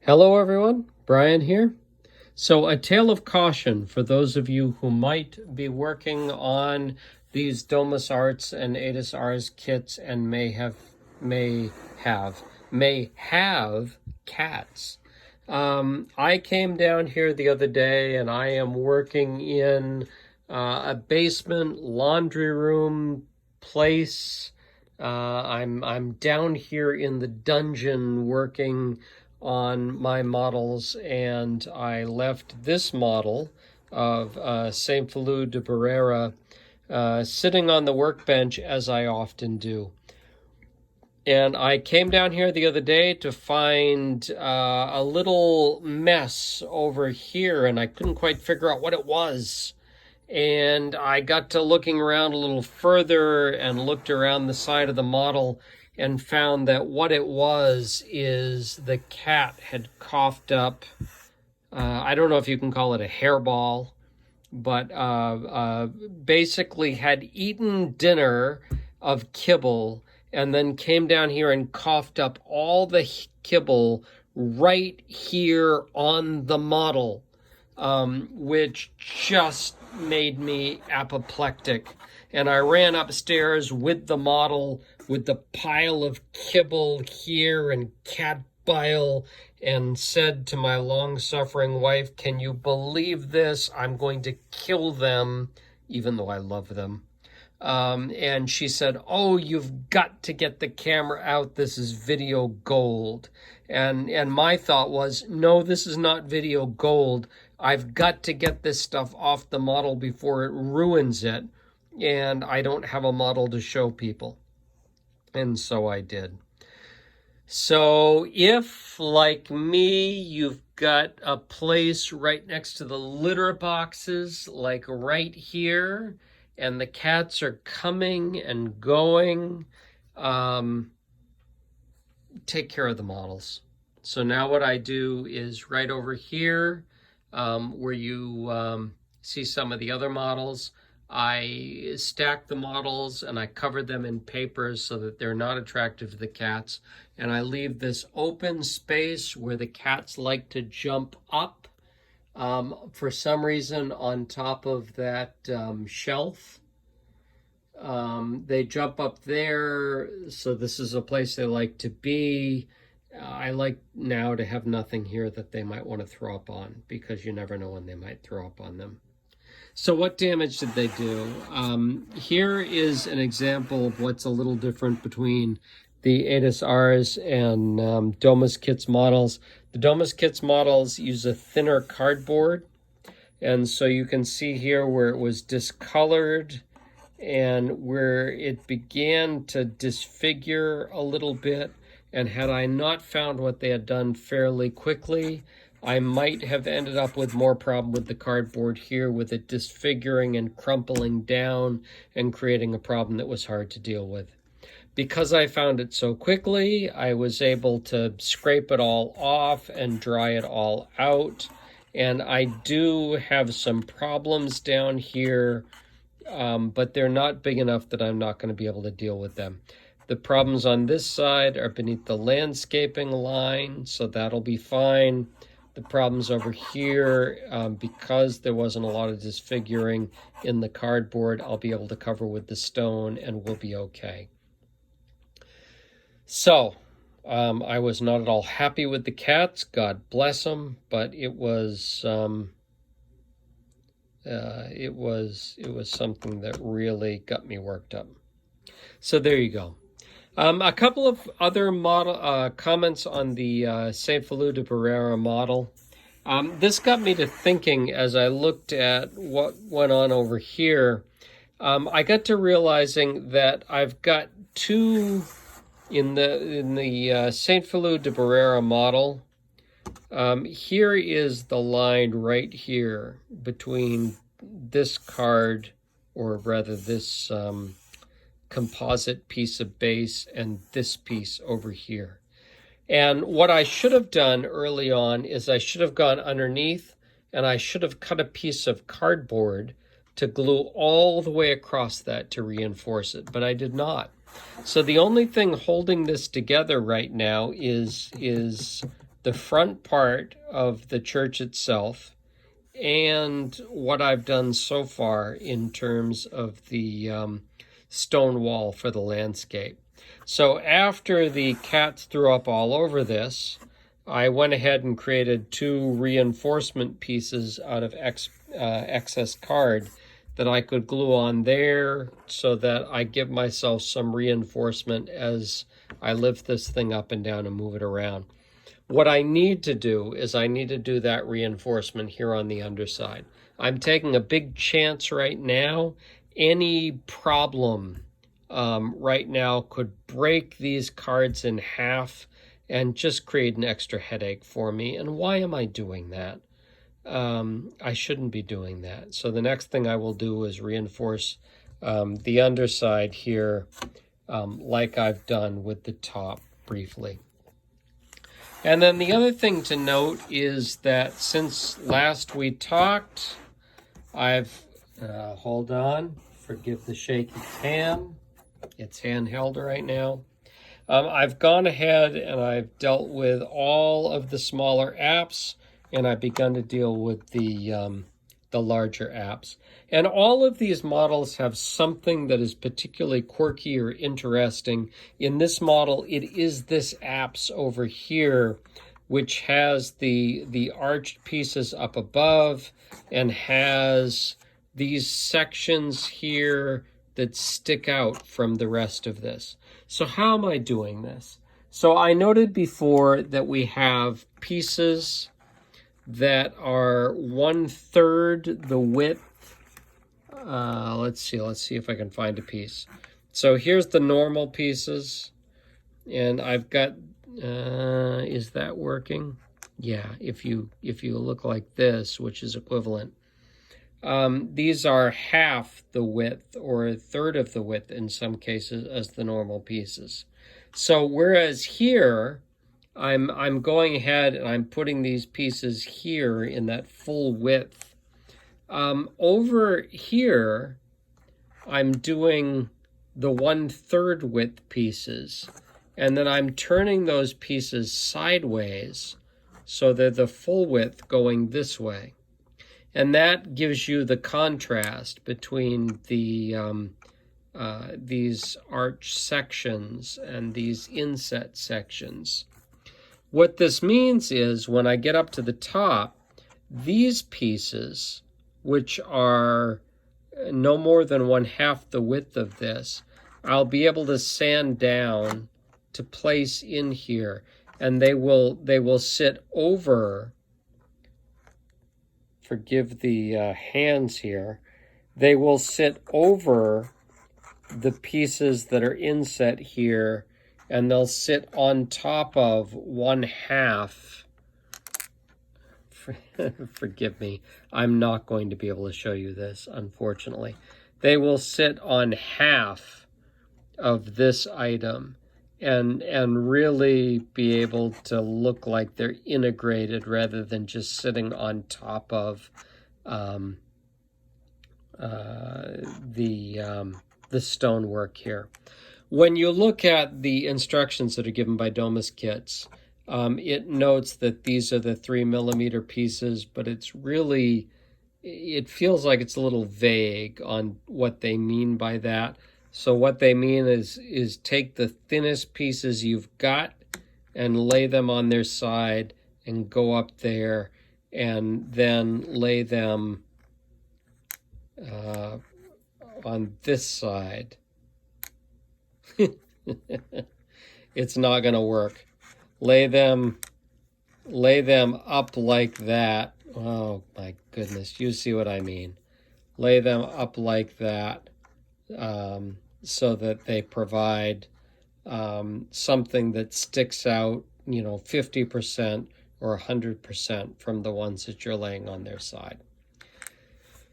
Hello everyone, Brian here. So a tale of caution for those of you who might be working on these Domus Arts and Adis Ars kits and may have cats. I came down here the other day and I am working in a basement laundry room place. I'm down here in the dungeon working on my models, and I left this model of Saint Feliu de Barruera sitting on the workbench, as I often do. And I came down here the other day to find a little mess over here, and I couldn't quite figure out what it was. And I got to looking around a little further and looked around the side of the model and found that what it was is the cat had coughed up, I don't know if you can call it a hairball, but basically had eaten dinner of kibble and then came down here and coughed up all the kibble right here on the model, which just made me apoplectic. And I ran upstairs with the model with the pile of kibble here and cat bile and said to my long-suffering wife, "Can you believe this? I'm going to kill them," even though I love them. And she said, "Oh, you've got to get the camera out. This is video gold." And my thought was, no, this is not video gold. I've got to get this stuff off the model before it ruins it. And I don't have a model to show people. And so I did. So if, like me, you've got a place right next to the litter boxes, like right here, and the cats are coming and going, take care of the models. So now what I do is right over here, where you see some of the other models, I stack the models and I cover them in papers so that they're not attractive to the cats. And I leave this open space where the cats like to jump up. For some reason, on top of that shelf, they jump up there. So this is a place they like to be. I like now to have nothing here that they might want to throw up on, because you never know when they might throw up on them. So what damage did they do? Here is an example of what's a little different between the Adis Ars and Domus Kits models. The Domus Kits models use a thinner cardboard. And so you can see here where it was discolored and where it began to disfigure a little bit. And had I not found what they had done fairly quickly, I might have ended up with more problem with the cardboard here, with it disfiguring and crumpling down and creating a problem that was hard to deal with. Because I found it so quickly, I was able to scrape it all off and dry it all out. And I do have some problems down here, but they're not big enough that I'm not going to be able to deal with them. The problems on this side are beneath the landscaping line, so that'll be fine. The problems over here, because there wasn't a lot of disfiguring in the cardboard, I'll be able to cover with the stone and we'll be okay. So, I was not at all happy with the cats, God bless them, but it was something that really got me worked up. So there you go. A couple of other comments on the Saint Feliu de Barruera model. This got me to thinking as I looked at what went on over here. I got to realizing that I've got two in the Saint Feliu de Barruera model. Here is the line right here between this card, or rather this composite piece of base, and this piece over here. And what I should have done early on is I should have gone underneath and I should have cut a piece of cardboard to glue all the way across that to reinforce it, but I did not. So the only thing holding this together right now is the front part of the church itself, and what I've done so far in terms of the stone wall for the landscape. So after the cats threw up all over this, I went ahead and created 2 reinforcement pieces out of excess card that I could glue on there so that I give myself some reinforcement as I lift this thing up and down and move it around. What I need to do is I need to do that reinforcement here on the underside. I'm taking a big chance right now. Any problem right now could break these cards in half and just create an extra headache for me. And why am I doing that? I shouldn't be doing that. So the next thing I will do is reinforce the underside here like I've done with the top briefly. And then the other thing to note is that since last we talked, I've, hold on, forgive the shaky cam. It's handheld right now. I've gone ahead and I've dealt with all of the smaller apps, and I've begun to deal with the larger apps. And all of these models have something that is particularly quirky or interesting. In this model, it is this apps over here, which has the arched pieces up above and has these sections here that stick out from the rest of this. So how am I doing this? So I noted before that we have pieces that are 1/3 the width. Let's see if I can find a piece. So here's the normal pieces, and I've got, is that working? Yeah, if you look like this, which is equivalent. These are half the width or 1/3 of the width in some cases as the normal pieces. So whereas here, I'm going ahead and I'm putting these pieces here in that full width. Over here, I'm doing the 1/3 width pieces, and then I'm turning those pieces sideways so they're the full width going this way. And that gives you the contrast between the these arch sections and these inset sections. What this means is when I get up to the top, these pieces, which are no more than 1/2 the width of this, I'll be able to sand down to place in here, and they will sit over, forgive the hands here, they will sit over the pieces that are inset here, and they'll sit on top of 1/2. Forgive me, I'm not going to be able to show you this, unfortunately. They will sit on half of this item and really be able to look like they're integrated rather than just sitting on top of the stonework here. When you look at the instructions that are given by Domus kits, it notes that these are the 3mm pieces, but it's really, it feels like it's a little vague on what they mean by that. So what they mean is take the thinnest pieces you've got and lay them on their side and go up there and then lay them on this side. It's not going to work. Lay them up like that. Oh my goodness, you see what I mean. Lay them up like that so that they provide something that sticks out, 50% or 100% from the ones that you're laying on their side.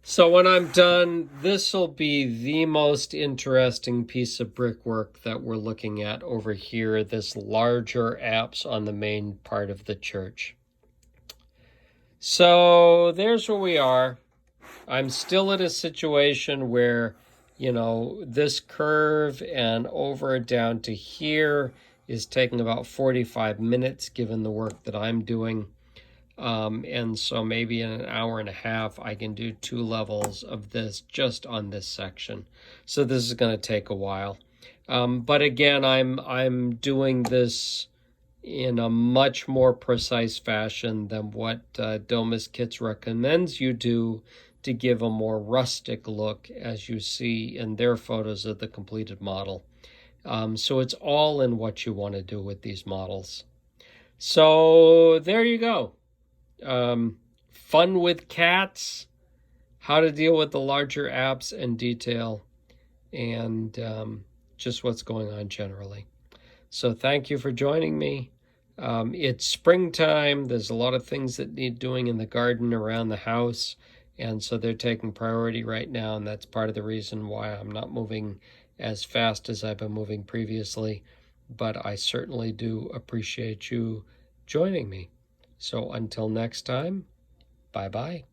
So when I'm done, this will be the most interesting piece of brickwork that we're looking at over here, this larger apse on the main part of the church. So there's where we are. I'm still at a situation where, this curve and over down to here is taking about 45 minutes given the work that I'm doing. And so maybe in an hour and a half, I can do 2 levels of this just on this section. So this is going to take a while. But again, I'm doing this in a much more precise fashion than what Domus Kits recommends you do to give a more rustic look, as you see in their photos of the completed model. So it's all in what you want to do with these models. So there you go. Fun with cats, how to deal with the larger apps and detail, and just what's going on generally. So thank you for joining me. It's springtime. There's a lot of things that need doing in the garden around the house, and so they're taking priority right now, and that's part of the reason why I'm not moving as fast as I've been moving previously. But I certainly do appreciate you joining me. So until next time, bye-bye.